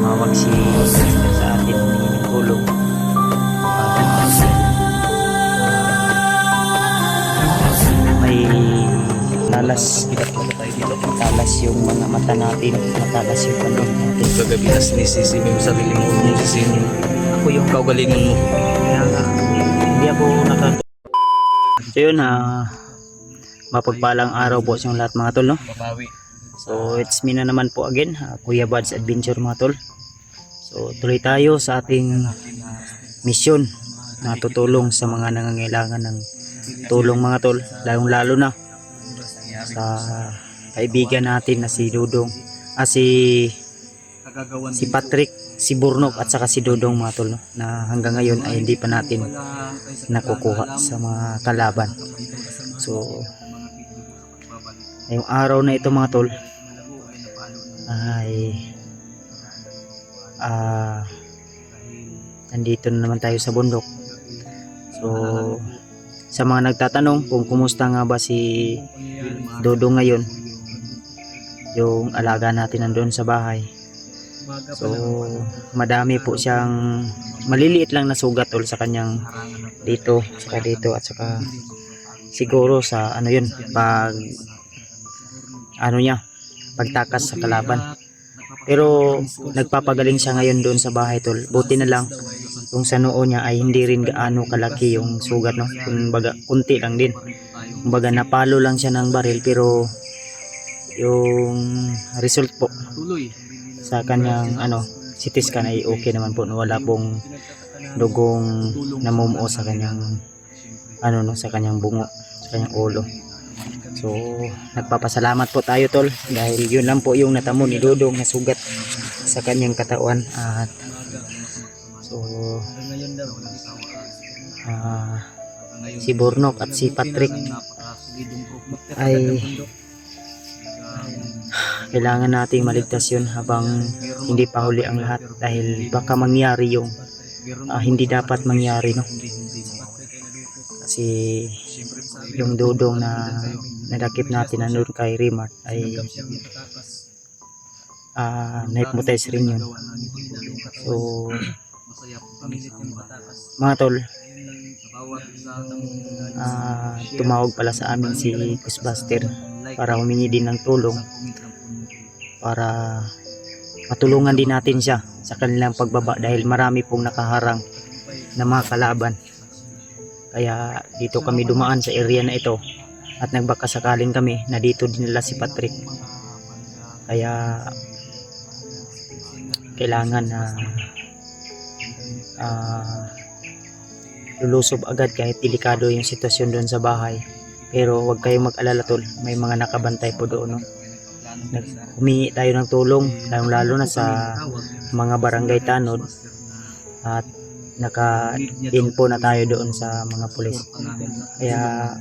tumawag si sa atin ng tulong may talas yung mga mata natin, matalas yung ano natin. Kagabi na sinisisi mo yung sarili mo, sinisisi Ako yung kaugalingan mo. kaya nga hindi ako so yun mapagpalang araw po sa lahat mga tol, no? Babawi. So it's me na naman po again, Kuya Bad's Adventure mga tol. So tuloy tayo sa ating misyon na tutulong sa mga nangangailangan ng tulong mga tol, lalong lalo na sa kaibigan natin na si Dudong, si Patrick, si Burnok at saka si Dudong mga tol, no? Na hanggang ngayon ay hindi pa natin nakukuha sa mga kalaban. So ngayong araw na ito mga tol ay nandito na naman tayo sa bundok. So sa mga nagtatanong kung kumusta nga ba si Dudong ngayon, yung alaga natin nandoon sa bahay, so madami po siyang maliliit lang na sugat tol sa kanyang dito at saka siguro sa ano yun, pag ano niya, pagtakas sa kalaban. Pero nagpapagaling siya ngayon doon sa bahay tol. Buti na lang yung sa noo niya ay hindi rin gaano kalaki yung sugat, no? Kumbaga kunti lang din. Kumbaga napalo lang siya ng baril, pero yung result po sa kanyang ano, CT scan ay okay naman po, no? Wala pong dugong namumuo sa kanyang ano, no, sa kanyang bungo, sa kanyang ulo. So nagpapasalamat po tayo tol, dahil yun lang po yung natamo ni Dudong na sugat sa kanyang katawan. At so si Burnok at si Patrick ay kailangan nating maligtas yun habang hindi pa huli ang lahat, dahil baka mangyari yung hindi dapat mangyari, no? Kasi yung Dudong na nadakip natin na noon kay Rimart ay na-hypnotize rin yun. So mga tol, tumawag pala sa amin si Ghostbuster para humingi din ng tulong para matulungan din natin siya sa kanilang pagbaba, dahil marami pong nakaharang na mga kalaban. Kaya dito kami dumaan sa area na ito at nagbakasakaling kami na dito dinala si Patrick. Kaya kailangan na lulusob agad kahit delikado yung sitwasyon doon sa bahay. Pero huwag kayong mag-alala tol, may mga nakabantay po doon, no? Humingi tayo ng tulong, lalo na sa mga barangay tanod, at naka-info na tayo doon sa mga pulis. Kaya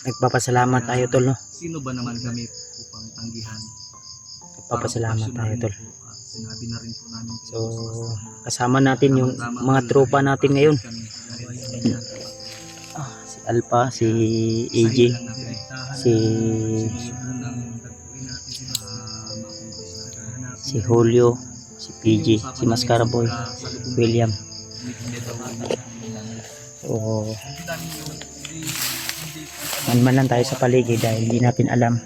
nagpapasalamat tayo tol, no? Sino ba naman kami upang tanggihan? Nagpapasalamat tayo tol. Sinabi na rin po namin. So kasama natin yung mga tropa natin ngayon. Si Alpha, si AJ, si Julio, si PG, si Mascara Boy, William. So man lang tayo sa paligid dahil hindi natin alam,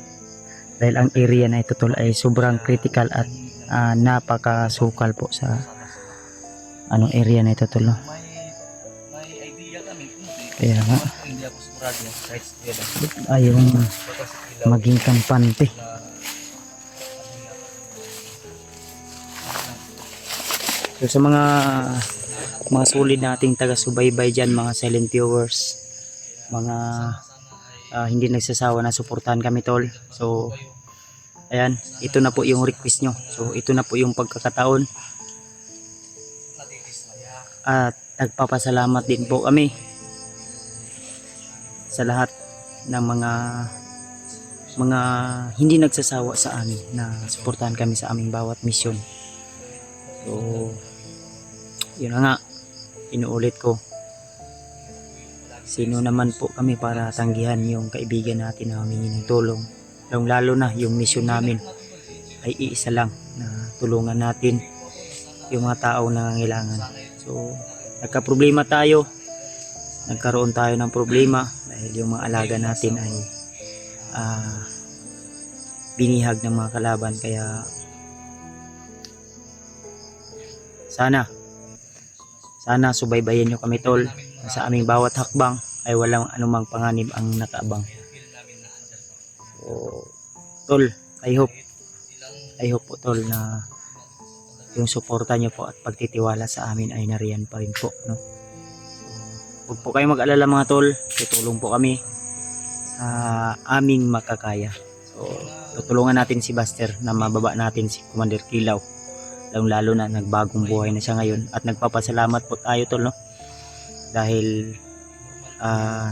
dahil ang area na ito tol ay sobrang critical at napakasukal po sa anong area na ito tol, no? Kaya nga ayaw maging kampante. So sa mga solid nating taga-subaybay dyan, mga silent viewers, mga hindi nagsasawa na suportahan kami tol. So ayan, ito na po yung request nyo. So ito na po yung pagkakataon, at nagpapasalamat din po kami sa lahat ng mga hindi nagsasawa sa amin na suportahan kami sa aming bawat misyon. So yun na nga, inuulit ko, sino naman po kami para tanggihan yung kaibigan natin na humingi ng tulong, lalo na yung misyon namin ay iisa lang, na tulungan natin yung mga tao na nangangailangan. So nagka-problema tayo, nagkaroon tayo ng problema dahil yung mga alaga natin ay binihag ng mga kalaban. Kaya sana subaybayan nyo kami tol, sa aming bawat hakbang ay walang anumang panganib ang nakaabang. So tol, I hope po tol na yung suporta nyo po at pagtitiwala sa amin ay nariyan pa rin po, no? Huwag po kayong mag-alala mga tol, tutulong po kami sa aming makakaya. So tutulungan natin si Buster na mababa natin si Commander Kilaw, lalo na nagbagong buhay na siya ngayon. At nagpapasalamat po tayo tol, no? Dahil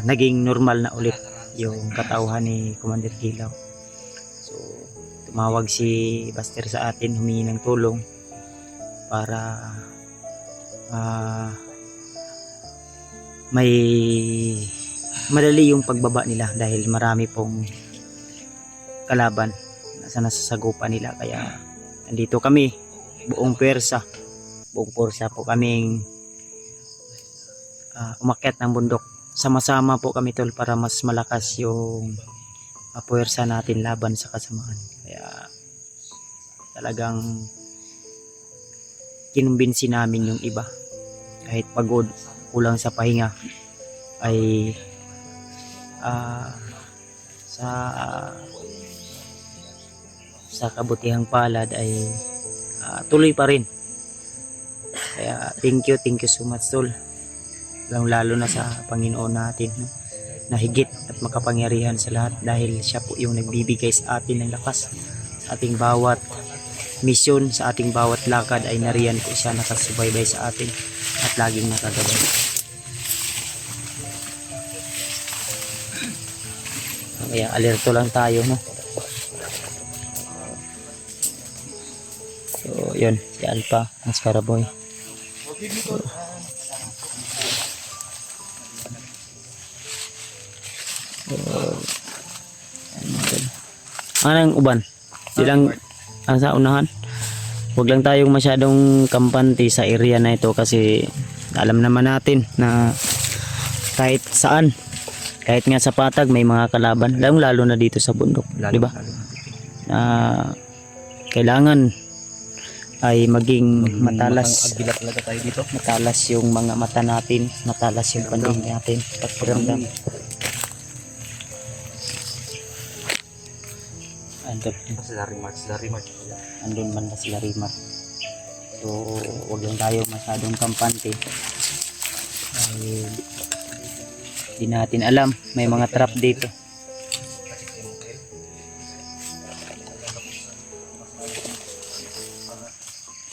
naging normal na ulit yung katauhan ni Commander Kilaw. So tumawag si Buster sa atin, humingi ng tulong para may madali yung pagbaba nila dahil marami pong kalaban na nasasagupan nila. Kaya nandito kami, buong pwersa po kaming umakyat ng bundok. Sama-sama po kami tol para mas malakas yung puwersa natin laban sa kasamaan. Kaya talagang kinumbinsi namin yung iba, kahit pagod, kulang sa pahinga, ay sa kabutihang palad ay tuloy pa rin. Kaya thank you so much tol, lalo na sa Panginoon natin, no? Na higit at makapangyarihan sa lahat, dahil siya po yung nagbibigay sa atin ng lakas sa ating bawat misyon, sa ating bawat lakad ay nariyan po siya, nakasubaybay sa atin at laging nakagabay. Kaya alerto lang tayo, no? So yun, si Alpha ang Scaraboy. Anong uban? Silang sa unahan. Huwag lang tayong masyadong kampante sa area na ito kasi alam naman natin na kahit saan, kahit nga sa patag may mga kalaban, lalo na dito sa bundok, di ba? Na kailangan ay maging matalas. Agila talaga tayo dito. Matalas yung mga mata natin, matalas yung paningin natin, pagparamdam. Andun man na sila Rimar. So wag lang tayo masyadong kampante, ay di natin alam, may mga trap dito.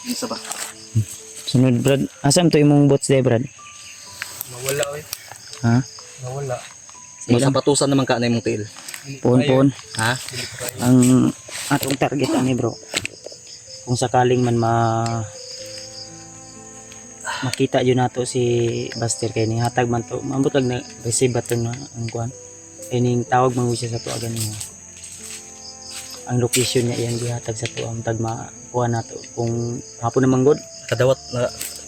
Isa ba? Sunod Brad, asam to imong bots day Brad? Nawala Ha? Nawala. Sige lang. Masapatusan naman ka na yung tail. Pon. Ha? Ang atong target ani bro, kung sakaling man makita yun nato si Buster kay ning hatag man to, mambot lang na receive baton na ang kuan ining tawag man siya sa to agani ang location niya iyang gihatag sa to, ang tag makuha nato kung hapon naman god Kadawat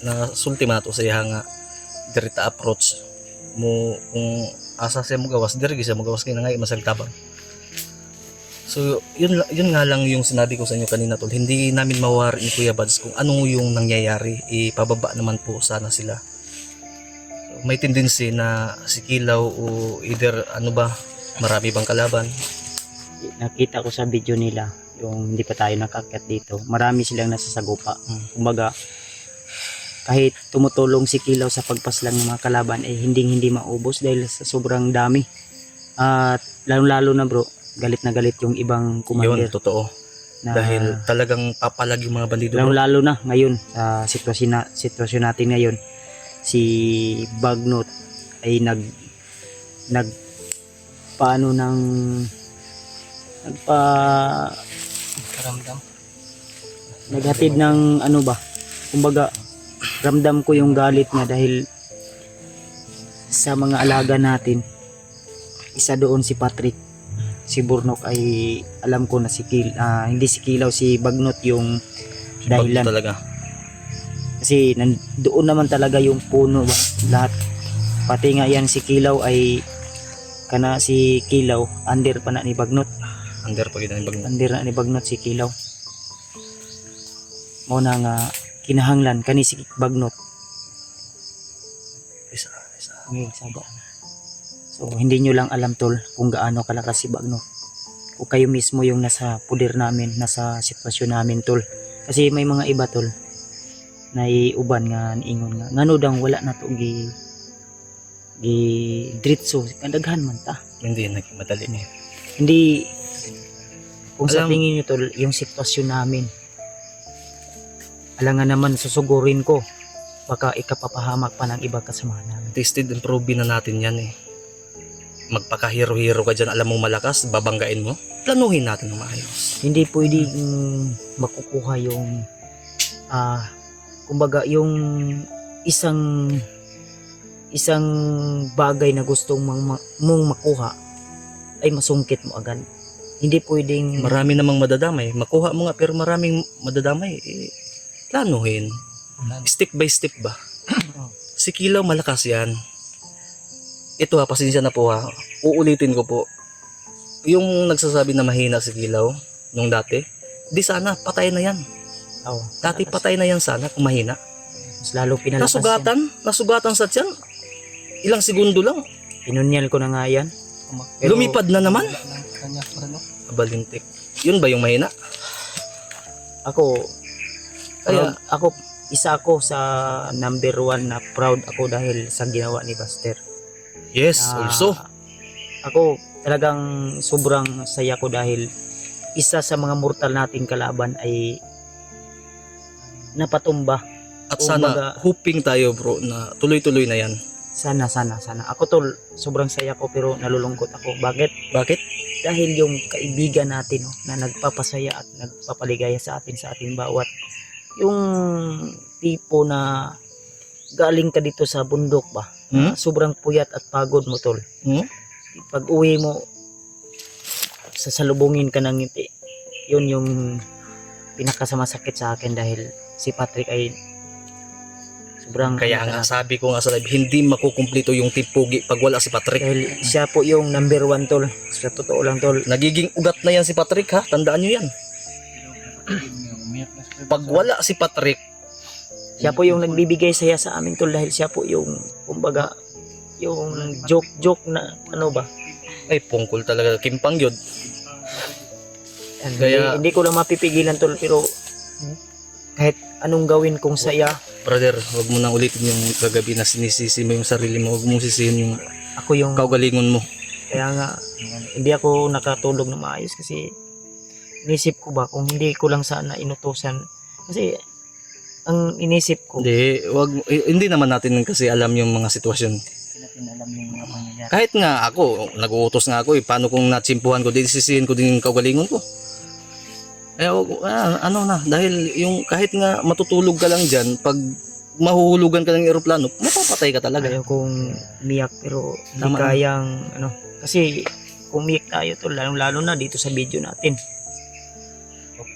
na sulti man to sa iya nga direta approach mo, kung asa siya mo gawas diri siya mo gawas kay ngay masaltabang. So yun nga lang yung sinabi ko sa inyo kanina tol, hindi namin mawari ni Kuya Bads kung ano yung nangyayari, ipababa naman po sana sila. So, may tendency na si Kilaw o either ano ba, marami bang kalaban. nakita ko sa video nila yung hindi pa tayo nakakyat dito, marami silang nasasagupa. Kumbaga kahit tumutulong si Kilaw sa pagpaslang ng mga kalaban ay hindi maubos dahil sa sobrang dami. At lalo na bro, galit na galit yung ibang Yun, commander totoo. na, Dahil talagang papalag yung mga bandido. lalo na ngayon sa sitwasyon natin ngayon, si Bagnot ay naghatid ng ano ba, kumbaga ramdam ko yung galit niya dahil sa mga alaga natin. Isa doon si Patrick, si Burnok ay alam ko na hindi si Kilaw, si Bagnot yung Bag dahilan. talaga. Kasi doon naman talaga yung puno ba, lahat. Pati nga yan si Kilaw ay kana si Kilaw under pa na ni Bagnot. Under pag ito yung Under na ni Bagnot si Kilaw. Mo na nga kinahanglan kani si Bagnot. isa. Ngayon saba. So hindi nyo lang alam tol kung gaano kalakas si Bagnot. Kung kayo mismo yung nasa puder namin, nasa sitwasyon namin tol. Kasi may mga iba tol na iuban nga ingon nga ngano daw wala na to gi diretso kadaghan man ta. Hindi naging madali. Hindi kung sa Alam- tingin nyo tol yung sitwasyon namin alangan naman susugurin ko baka ikapapahamak pa ng iba kasama namin. Tested and proven na natin yan eh. Magpakahiro-hiro ka dyan, alam mong malakas, babanggain mo, planuhin natin ng maayos. Hindi pwedeng makukuha yung kumbaga yung isang bagay na gustong mong makuha ay masungkit mo agad. Hindi pwedeng Marami namang madadamay, makuha mo nga pero maraming madadamay, planuhin. Step by step ba? Si Kilaw malakas yan. Ito ha, pasensya na po ha. Uulitin ko po. Yung nagsasabi na mahina si Kilaw nung dati, di sana patay na yan. Dati patay na yan sana kung mahina. mas lalo pinalakas yan. Nasugatan sa tiyan. Ilang segundo lang. Pinunyal ko na nga yan. Lumipad na naman. Abalintik. Yun ba yung mahina? Ako Kaya- ako isa ako sa number 1 na proud ako dahil sa ginawa ni Buster. Yes, Na also. Ako talagang sobrang saya ko dahil isa sa mga mortal nating kalaban ay napatumba. At kumbaga- sana hoping tayo bro na tuloy-tuloy na yan. Sana. Ako tol, sobrang saya ko pero nalulungkot ako. Bakit? Bakit? Dahil yung kaibigan natin na nagpapasaya at nagpapaligaya sa ating bawat. Yung tipo na galing ka dito sa bundok ba? Sobrang puyat at pagod mo tol. Pag uwi mo, sasalubungin ka ng ngiti. Yun yung pinakasamasakit sa akin dahil si Patrick ay sobrang Kaya nga sabi ko nga sa live, hindi makukumplito yung tipugi pag wala si Patrick. dahil siya po yung number 1 tol. Sa totoo lang tol. Nagiging ugat na yan si Patrick ha, tandaan nyo yan. Pag wala si Patrick, Siya po yung nagbibigay saya sa amin tol dahil siya po yung kumbaga yung joke na ano ba. ay pungkol talaga, kimpang yun. And Kaya- hindi ko lang mapipigilan tol pero kahit anong gawin kong saya, Brother, wag mo nang ulitin yung kagabi na sinisisi mo yung sarili mo, wag mong sisihin yung ako yung kaugalingon mo. kaya nga hindi ako nakatulog na maayos kasi inisip ko ba kung hindi ko lang sana inutusan kasi ang inisip ko Hindi naman natin kasi alam yung mga sitwasyon. natin alam yung mga pangyayari. Kahit nga ako, nag-uutos nga ako paano kung natsimpuhan ko, di sisihin ko din yung kaugalingon ko. Dahil yung kahit nga matutulog ka lang dyan, pag mahuhulugan ka ng eroplano, mapapatay ka talaga. Ayaw kong umiyak pero hindi Tama. kayang ano kasi kung umiyak tayo to lalo na dito sa video natin.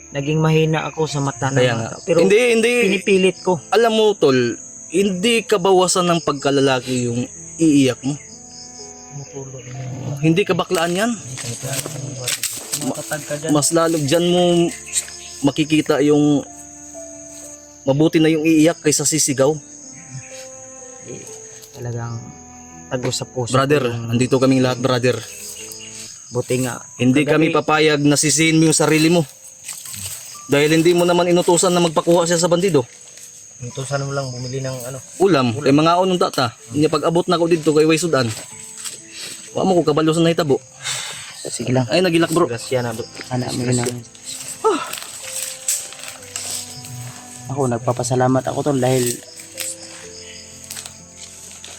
Naging mahina ako sa mata ng Kaya mga nga. tao. Pero Hindi, pinipilit ko. alam mo tol, hindi kabawasan ng pagkalalaki yung iiyak mo. Hindi ka baklaan yan. Matatag ka dyan. Mas lalo dyan mo makikita yung mabuti na yung iiyak kaysa sisigaw. Talagang tago sa puso. Brother, andito kaming lahat brother. Buti nga. Hindi kami papayag na sisihin mo yung sarili mo. Dahil hindi mo naman inutusan na magpakuha siya sa bandido. Inutusan mo lang bumili ng ano. Ulam, kay mga unong tata. Hindi pag abot na ko dito kay Waysudan. Wa mo ko kabalo sa nahitabo. Sige lang. Ay nagilak bro. Grasya na bro. Anak mo na. Ako nagpapasalamat ako tol dahil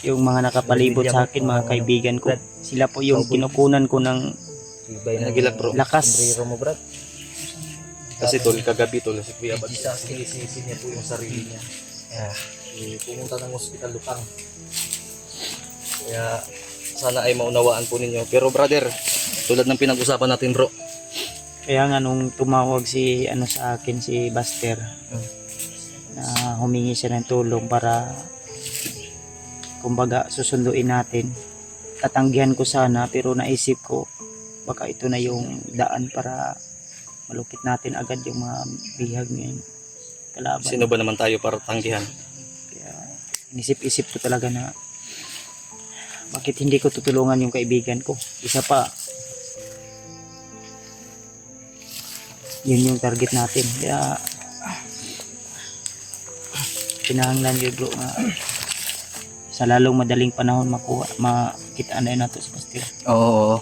yung mga nakapalibot sa akin, mga kaibigan ko, sila po yung kinukunan ko ng Nagilak bro. lakas. Kasi tol kagabi tol si Kuya Bad. Sinisisi niya po yung sarili niya. Pumunta ng ospital Lupang. Kaya sana ay maunawaan po ninyo. Pero brother, tulad ng pinag-usapan natin bro. Kaya nga nung tumawag si ano sa akin si Buster, na humingi siya ng tulong para kumbaga susunduin natin. Tatanggihan ko sana pero naisip ko baka ito na yung daan para malupit natin agad yung mga bihag ng kalaban. Sino ba naman tayo para tanggihan? Kaya inisip-isip ko talaga na bakit hindi ko tutulungan yung kaibigan ko. Isa pa, yun yung target natin. Kaya pinahanglan yun bro nga sa lalong madaling panahon makitaan na yun nato si Pastor. Oo.